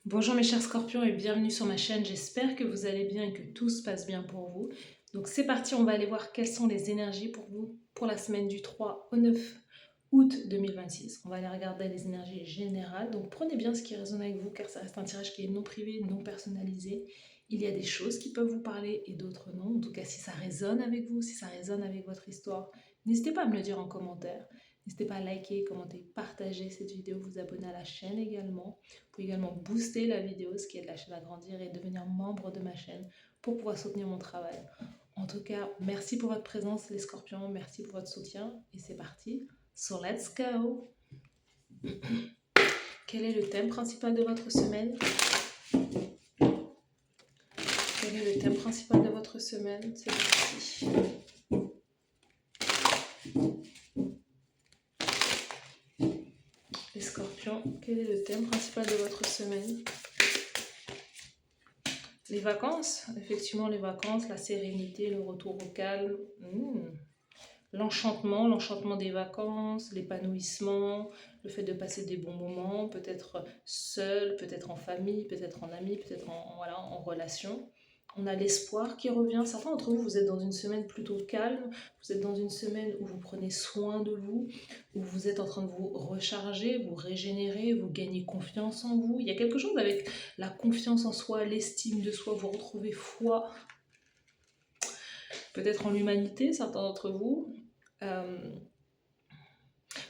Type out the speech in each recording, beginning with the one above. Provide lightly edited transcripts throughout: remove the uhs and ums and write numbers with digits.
Bonjour mes chers scorpions et bienvenue sur ma chaîne, j'espère que vous allez bien et que tout se passe bien pour vous. Donc c'est parti, on va aller voir quelles sont les énergies pour vous pour la semaine du 3 au 9 août 2026. On va aller regarder les énergies générales, donc prenez bien ce qui résonne avec vous car ça reste un tirage qui est non privé, non personnalisé. Il y a des choses qui peuvent vous parler et d'autres non. En tout cas, si ça résonne avec vous, si ça résonne avec votre histoire, n'hésitez pas à me le dire en commentaire. N'hésitez pas à liker, commenter, partager cette vidéo, vous abonner à la chaîne également. Vous pouvez également booster la vidéo, ce qui aide la chaîne à grandir et devenir membre de ma chaîne pour pouvoir soutenir mon travail. En tout cas, merci pour votre présence les scorpions, merci pour votre soutien et c'est parti. So let's go. Quel est le thème principal de votre semaine? Quel est le thème principal de votre semaine? C'est parti. Les scorpions, quel est le thème principal de votre semaine? Les vacances, effectivement les vacances, la sérénité, le retour au calme, l'enchantement des vacances, l'épanouissement, le fait de passer des bons moments, peut-être seul, peut-être en famille, peut-être en ami, peut-être en relation. On a l'espoir qui revient. Certains d'entre vous, vous êtes dans une semaine plutôt calme, vous êtes dans une semaine où vous prenez soin de vous, où vous êtes en train de vous recharger, vous régénérer, vous gagnez confiance en vous. Il y a quelque chose avec la confiance en soi, l'estime de soi, vous retrouvez foi, peut-être en l'humanité, certains d'entre vous.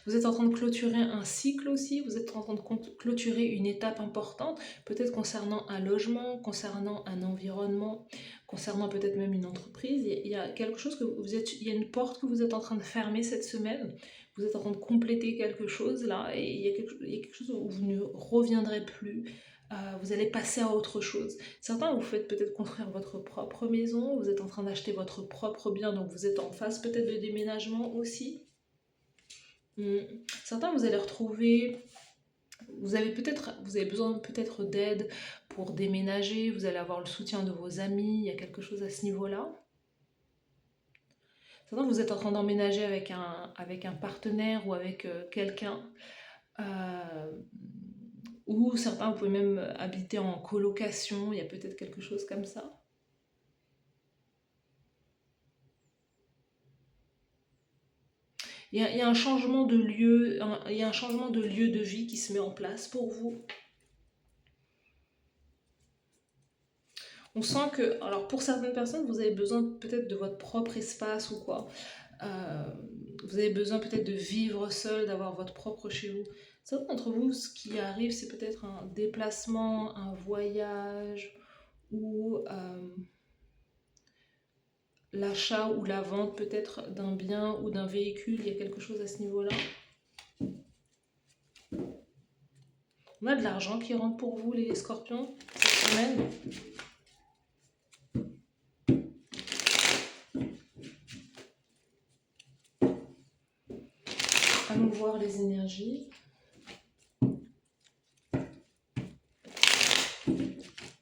Vous êtes en train de clôturer un cycle aussi, vous êtes en train de clôturer une étape importante, peut-être concernant un logement, concernant un environnement, concernant peut-être même une entreprise. Il y a quelque chose que il y a une porte que vous êtes en train de fermer cette semaine, vous êtes en train de compléter quelque chose là, et il y a quelque chose où vous ne reviendrez plus. Vous allez passer à autre chose. Certains, vous faites peut-être construire votre propre maison, vous êtes en train d'acheter votre propre bien, donc vous êtes en phase peut-être de déménagement aussi. Certains, vous allez retrouver, vous avez besoin peut-être d'aide pour déménager, vous allez avoir le soutien de vos amis, il y a quelque chose à ce niveau-là. Certains, vous êtes en train d'emménager avec un partenaire ou avec quelqu'un. Ou certains, vous pouvez même habiter en colocation, il y a peut-être quelque chose comme ça. Il y a un changement de lieu, il y a un changement de lieu de vie qui se met en place pour vous. On sent que, alors pour certaines personnes, vous avez besoin peut-être de votre propre espace ou quoi. Vous avez besoin peut-être de vivre seul, d'avoir votre propre chez vous. Certains d'entre vous, ce qui arrive, c'est peut-être un déplacement, un voyage ou l'achat ou la vente peut-être d'un bien ou d'un véhicule. Il y a quelque chose à ce niveau-là. On a de l'argent qui rentre pour vous, les scorpions, cette semaine. Allons voir les énergies.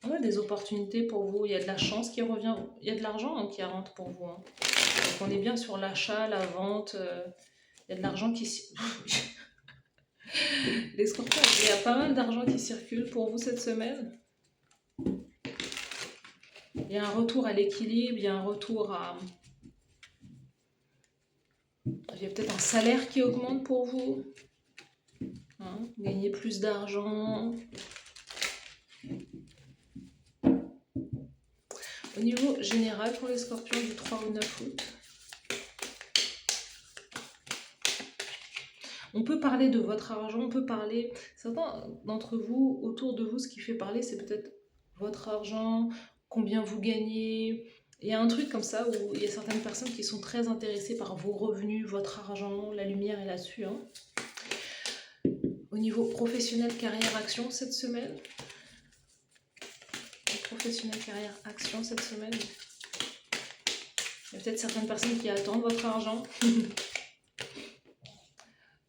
On a des opportunités pour vous, il y a de la chance qui revient, il y a de l'argent qui rentre pour vous. Donc on est bien sur l'achat, la vente, il y a de l'argent qui... Les scorpions, il y a pas mal d'argent qui circule pour vous cette semaine. Il y a un retour à l'équilibre, il y a un retour à... Il y a peut-être un salaire qui augmente pour vous. Gagner plus d'argent. Au niveau général pour les scorpions du 3 au 9 août. On peut parler de votre argent, on peut parler... Certains d'entre vous, autour de vous, ce qui fait parler, c'est peut-être votre argent, combien vous gagnez. Il y a un truc comme ça où il y a certaines personnes qui sont très intéressées par vos revenus, votre argent, la lumière est là-dessus. Au niveau professionnel, carrière, action cette semaine. Professionnel, carrière, action cette semaine. Il y a peut-être certaines personnes qui attendent votre argent.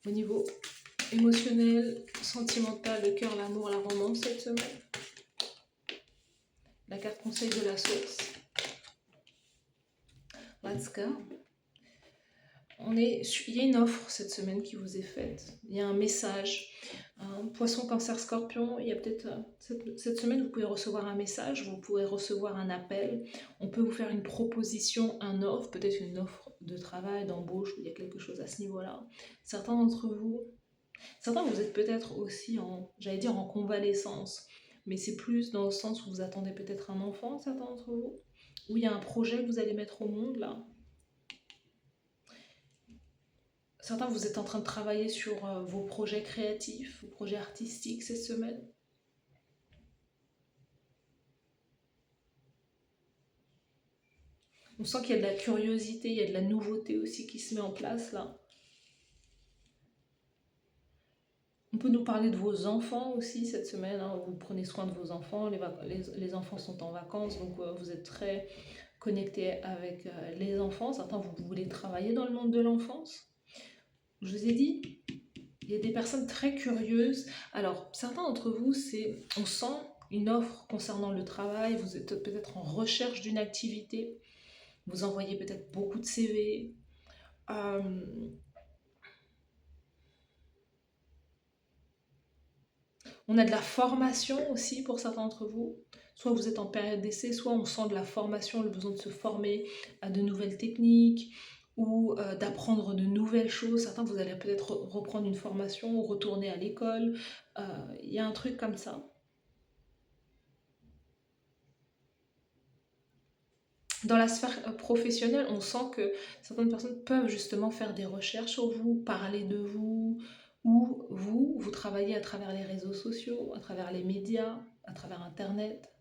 Au niveau émotionnel, sentimental, le cœur, l'amour, la romance cette semaine. La carte conseil de la source. Let's go. Il y a une offre cette semaine qui vous est faite. Il y a un message. Poisson, cancer, scorpion, il y a peut-être cette semaine, vous pouvez recevoir un message, vous pouvez recevoir un appel. On peut vous faire une proposition, un offre, peut-être une offre de travail, d'embauche, où il y a quelque chose à ce niveau-là. Certains d'entre vous, certains vous êtes peut-être aussi j'allais dire en convalescence, mais c'est plus dans le sens où vous attendez peut-être un enfant, certains d'entre vous, où il y a un projet que vous allez mettre au monde là. Certains, vous êtes en train de travailler sur vos projets créatifs, vos projets artistiques cette semaine. On sent qu'il y a de la curiosité, il y a de la nouveauté aussi qui se met en place là. On peut nous parler de vos enfants aussi cette semaine, hein. Vous prenez soin de vos enfants, les enfants sont en vacances, donc vous êtes très connecté avec les enfants. Certains, vous voulez travailler dans le monde de l'enfance. Je vous ai dit, il y a des personnes très curieuses. Alors, certains d'entre vous, on sent une offre concernant le travail, vous êtes peut-être en recherche d'une activité, vous envoyez peut-être beaucoup de CV. On a de la formation aussi pour certains d'entre vous. Soit vous êtes en période d'essai, soit on sent de la formation, le besoin de se former à de nouvelles techniques ou d'apprendre de nouvelles choses. Certains, vous allez peut-être reprendre une formation ou retourner à l'école. Il y a un truc comme ça. Dans la sphère professionnelle, on sent que certaines personnes peuvent justement faire des recherches sur vous, parler de vous, ou vous travaillez à travers les réseaux sociaux, à travers les médias, à travers Internet.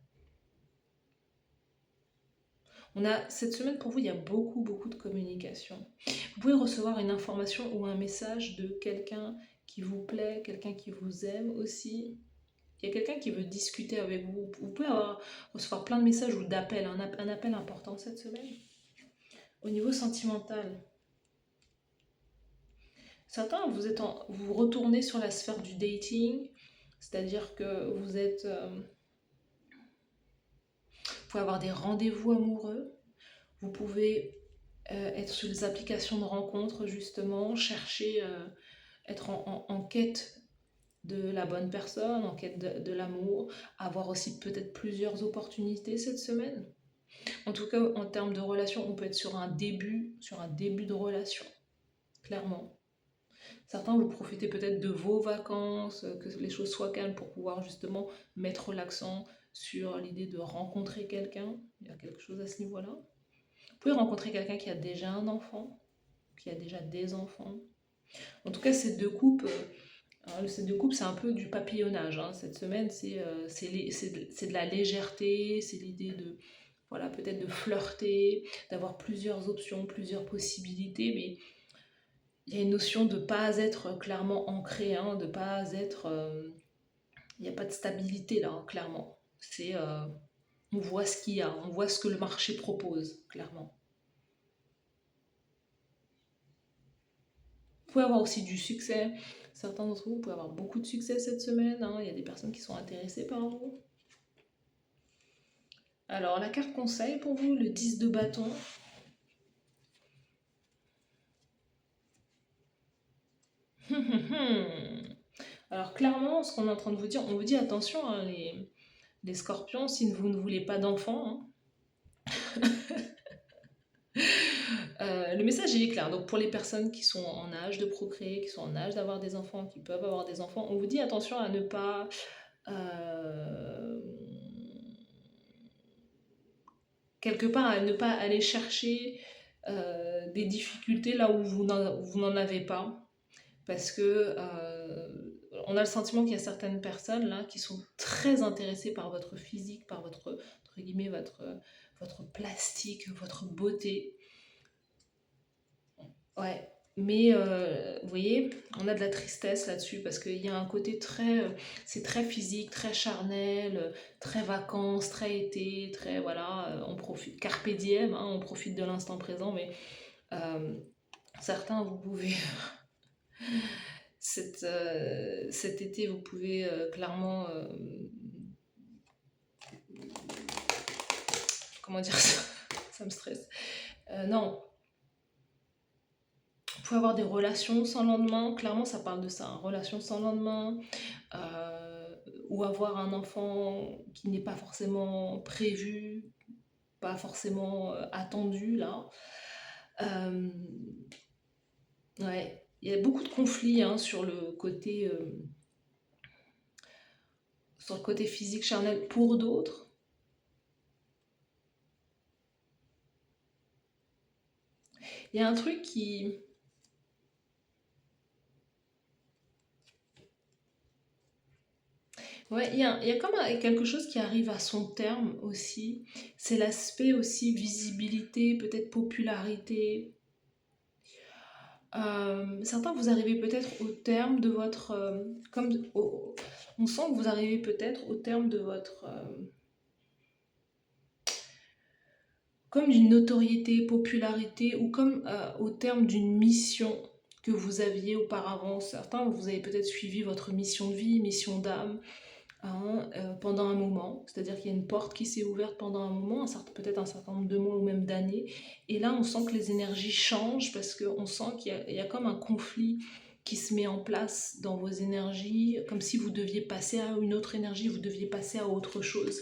Cette semaine pour vous, il y a beaucoup, beaucoup de communication. Vous pouvez recevoir une information ou un message de quelqu'un qui vous plaît, quelqu'un qui vous aime aussi. Il y a quelqu'un qui veut discuter avec vous. Vous pouvez recevoir plein de messages ou d'appels, un appel important cette semaine. Au niveau sentimental, certains, vous retournez sur la sphère du dating, c'est-à-dire que vous pouvez avoir des rendez-vous amoureux, vous pouvez être sur les applications de rencontres justement, chercher, être en quête de la bonne personne, en quête de l'amour, avoir aussi peut-être plusieurs opportunités cette semaine. En tout cas, en termes de relation, on peut être sur un début de relation, clairement. Certains, vous profitez peut-être de vos vacances, que les choses soient calmes pour pouvoir justement mettre l'accent sur l'idée de rencontrer quelqu'un. Il y a quelque chose à ce niveau-là. Vous pouvez rencontrer quelqu'un qui a déjà un enfant, qui a déjà des enfants. En tout cas, ces deux coupes, c'est un peu du papillonnage, hein. Cette semaine, c'est de la légèreté, c'est l'idée de, voilà, peut-être de flirter, d'avoir plusieurs options, plusieurs possibilités, mais il y a une notion de ne pas être clairement ancré, hein, de pas être... il n'y a pas de stabilité là, hein, clairement. On voit ce qu'il y a, on voit ce que le marché propose, clairement. Vous pouvez avoir aussi du succès. Certains d'entre vous peuvent avoir beaucoup de succès cette semaine, hein. Il y a des personnes qui sont intéressées par vous. Alors, la carte conseil pour vous, le 10 de bâton. Alors, clairement, ce qu'on est en train de vous dire, on vous dit attention, hein, les scorpions, si vous ne voulez pas d'enfants, hein. Le message il est clair. Donc pour les personnes qui sont en âge de procréer, qui sont en âge d'avoir des enfants, qui peuvent avoir des enfants, on vous dit attention à ne pas quelque part à ne pas aller chercher des difficultés là où vous n'en avez pas. Parce que on a le sentiment qu'il y a certaines personnes là qui sont très intéressées par votre physique, par votre, entre guillemets, votre plastique, votre beauté. Ouais, mais vous voyez, on a de la tristesse là-dessus parce qu'il y a un côté c'est très physique, très charnel, très vacances, très été, très voilà, on profite, carpe diem, hein, on profite de l'instant présent, mais euh, certains, vous pouvez, cet été, vous pouvez clairement, comment dire ça, ça me stresse. Non, pouvez avoir des relations sans lendemain, clairement ça parle de ça, hein, relations sans lendemain, ou avoir un enfant qui n'est pas forcément prévu, pas forcément attendu là. Euh, ouais, il y a beaucoup de conflits hein, sur le côté physique charnel pour d'autres. Il y a un truc qui... Ouais, il y a comme quelque chose qui arrive à son terme aussi. C'est l'aspect aussi visibilité, peut-être popularité. Certains, vous arrivez peut-être au terme de votre... on sent que vous arrivez peut-être au terme de votre... comme d'une notoriété, popularité, ou comme au terme d'une mission que vous aviez auparavant. Certains, vous avez peut-être suivi votre mission de vie, mission d'âme, hein, pendant un moment. C'est-à-dire qu'il y a une porte qui s'est ouverte pendant un moment, peut-être un certain nombre de mois ou même d'années. Et là, on sent que les énergies changent parce qu'on sent qu'il y a comme un conflit qui se met en place dans vos énergies, comme si vous deviez passer à une autre énergie, vous deviez passer à autre chose.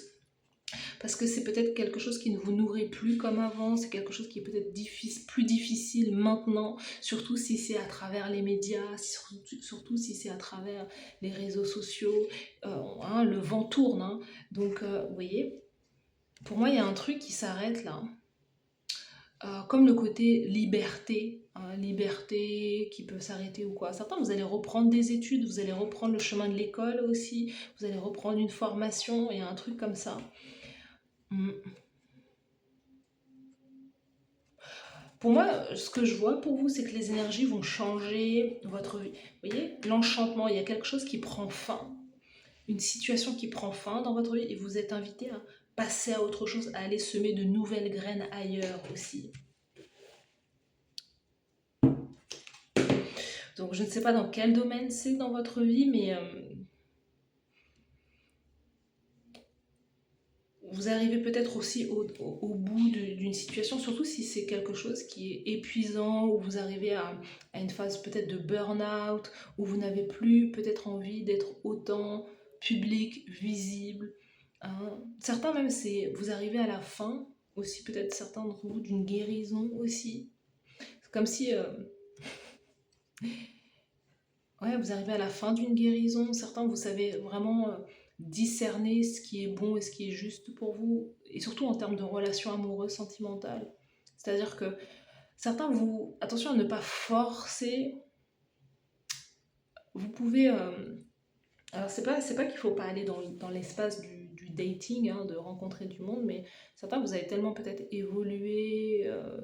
Parce que c'est peut-être quelque chose qui ne vous nourrit plus comme avant, c'est quelque chose qui est peut-être plus difficile maintenant, surtout si c'est à travers les médias, surtout si c'est à travers les réseaux sociaux, hein, le vent tourne. Hein. Donc, vous voyez, pour moi, il y a un truc qui s'arrête là. Comme le côté liberté, hein, liberté qui peut s'arrêter ou quoi. Certains, vous allez reprendre des études, vous allez reprendre le chemin de l'école aussi, vous allez reprendre une formation et un truc comme ça. Pour moi, ce que je vois pour vous, c'est que les énergies vont changer votre vie. Vous voyez, l'enchantement, il y a quelque chose qui prend fin, une situation qui prend fin dans votre vie et vous êtes invité à passer à autre chose, à aller semer de nouvelles graines ailleurs aussi. Donc je ne sais pas dans quel domaine c'est dans votre vie, mais vous arrivez peut-être aussi au bout d'une situation, surtout si c'est quelque chose qui est épuisant, où vous arrivez à une phase peut-être de burn-out, où vous n'avez plus peut-être envie d'être autant public, visible. Hein. Certains même, vous arrivez à la fin, aussi peut-être certains d'entre vous, d'une guérison aussi. C'est comme si ouais, vous arrivez à la fin d'une guérison. Certains, vous savez vraiment discerner ce qui est bon et ce qui est juste pour vous, et surtout en termes de relations amoureuses, sentimentales. C'est-à-dire que certains, attention à ne pas forcer. Vous pouvez, alors c'est pas qu'il faut pas aller dans l'espace du dating, hein, de rencontrer du monde, mais certains, vous avez tellement peut-être évolué euh,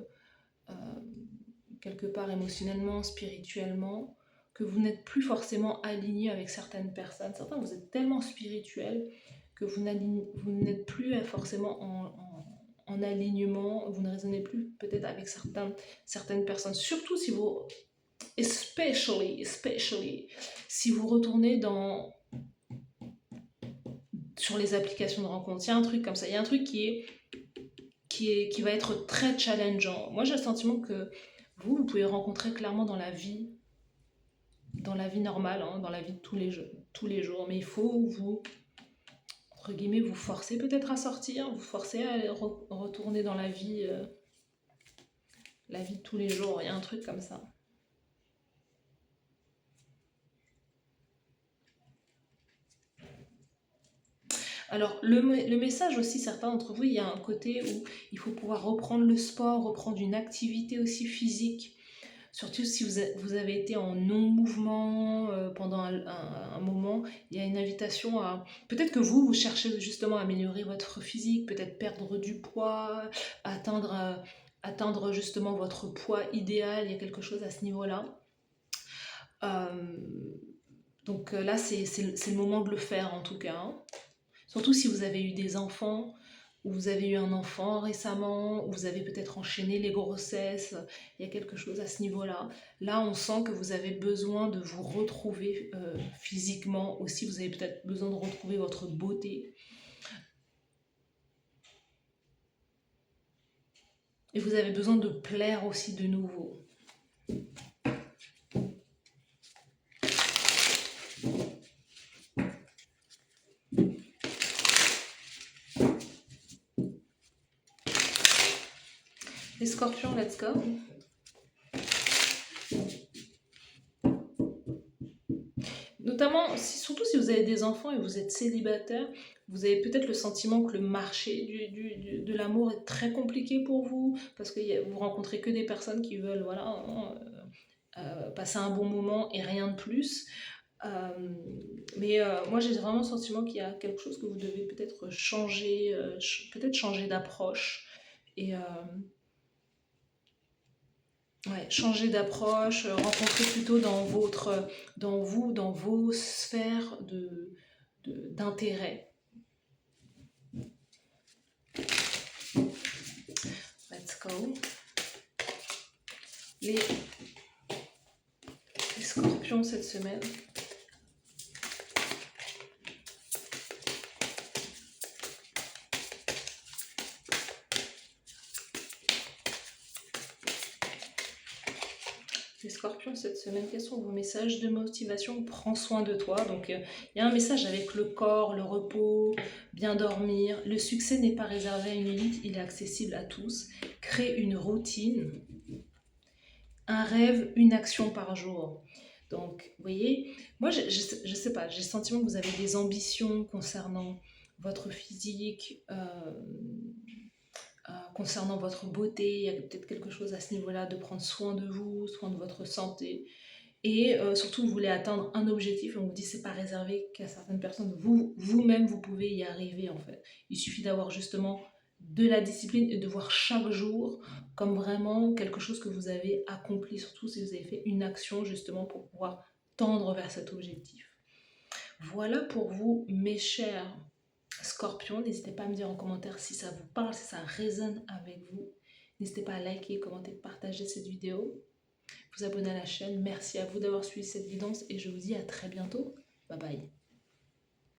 quelque part émotionnellement, spirituellement, que vous n'êtes plus forcément aligné avec certaines personnes. Certains, vous êtes tellement spirituel que vous n'êtes plus forcément en alignement, vous ne raisonnez plus peut-être avec certaines personnes. Surtout si vous, especially, si vous retournez sur les applications de rencontre. Il y a un truc comme ça, il y a un truc qui va être très challengeant. Moi, j'ai le sentiment que vous pouvez rencontrer clairement dans la vie normale, hein, dans la vie de tous les jours, mais il faut entre guillemets, vous forcer peut-être à sortir, vous forcer à retourner dans la vie de tous les jours, il y a un truc comme ça. Alors, le message aussi, certains d'entre vous, il y a un côté où il faut pouvoir reprendre le sport, reprendre une activité aussi physique. Surtout si vous avez été en non-mouvement pendant un moment, il y a une invitation à... Peut-être que vous cherchez justement à améliorer votre physique, peut-être perdre du poids, atteindre justement votre poids idéal, il y a quelque chose à ce niveau-là. Euh, donc là, c'est le moment de le faire en tout cas. Hein. Surtout si vous avez eu des enfants, ou vous avez eu un enfant récemment, ou vous avez peut-être enchaîné les grossesses, il y a quelque chose à ce niveau-là. Là, on sent que vous avez besoin de vous retrouver physiquement aussi, vous avez peut-être besoin de retrouver votre beauté. Et vous avez besoin de plaire aussi de nouveau. Les scorpions, let's go. Notamment, surtout si vous avez des enfants et vous êtes célibataire, vous avez peut-être le sentiment que le marché de l'amour est très compliqué pour vous, parce que vous rencontrez que des personnes qui veulent voilà, passer un bon moment et rien de plus. Moi j'ai vraiment le sentiment qu'il y a quelque chose que vous devez peut-être changer, peut-être changer d'approche. Et ouais, changer d'approche, rencontrer plutôt dans vos sphères d'intérêt. Let's go. Les scorpions cette semaine. Les scorpions cette semaine, quels sont vos messages de motivation? Prends soin de toi. Donc il y a un message avec le corps, le repos, bien dormir. Le succès n'est pas réservé à une élite, il est accessible à tous. Crée une routine, un rêve, une action par jour. Donc, vous voyez, moi, je sais pas, j'ai le sentiment que vous avez des ambitions concernant votre physique, concernant votre beauté. Il y a peut-être quelque chose à ce niveau-là, de prendre soin de vous, soin de votre santé. Et surtout, vous voulez atteindre un objectif et on vous dit c'est pas réservé qu'à certaines personnes. Vous-même, vous pouvez y arriver en fait. Il suffit d'avoir justement de la discipline et de voir chaque jour comme vraiment quelque chose que vous avez accompli, surtout si vous avez fait une action justement pour pouvoir tendre vers cet objectif. Voilà pour vous, mes chers scorpions. N'hésitez pas à me dire en commentaire si ça vous parle, si ça résonne avec vous. N'hésitez pas à liker, commenter, partager cette vidéo, vous abonner à la chaîne. Merci à vous d'avoir suivi cette guidance et je vous dis à très bientôt. Bye bye.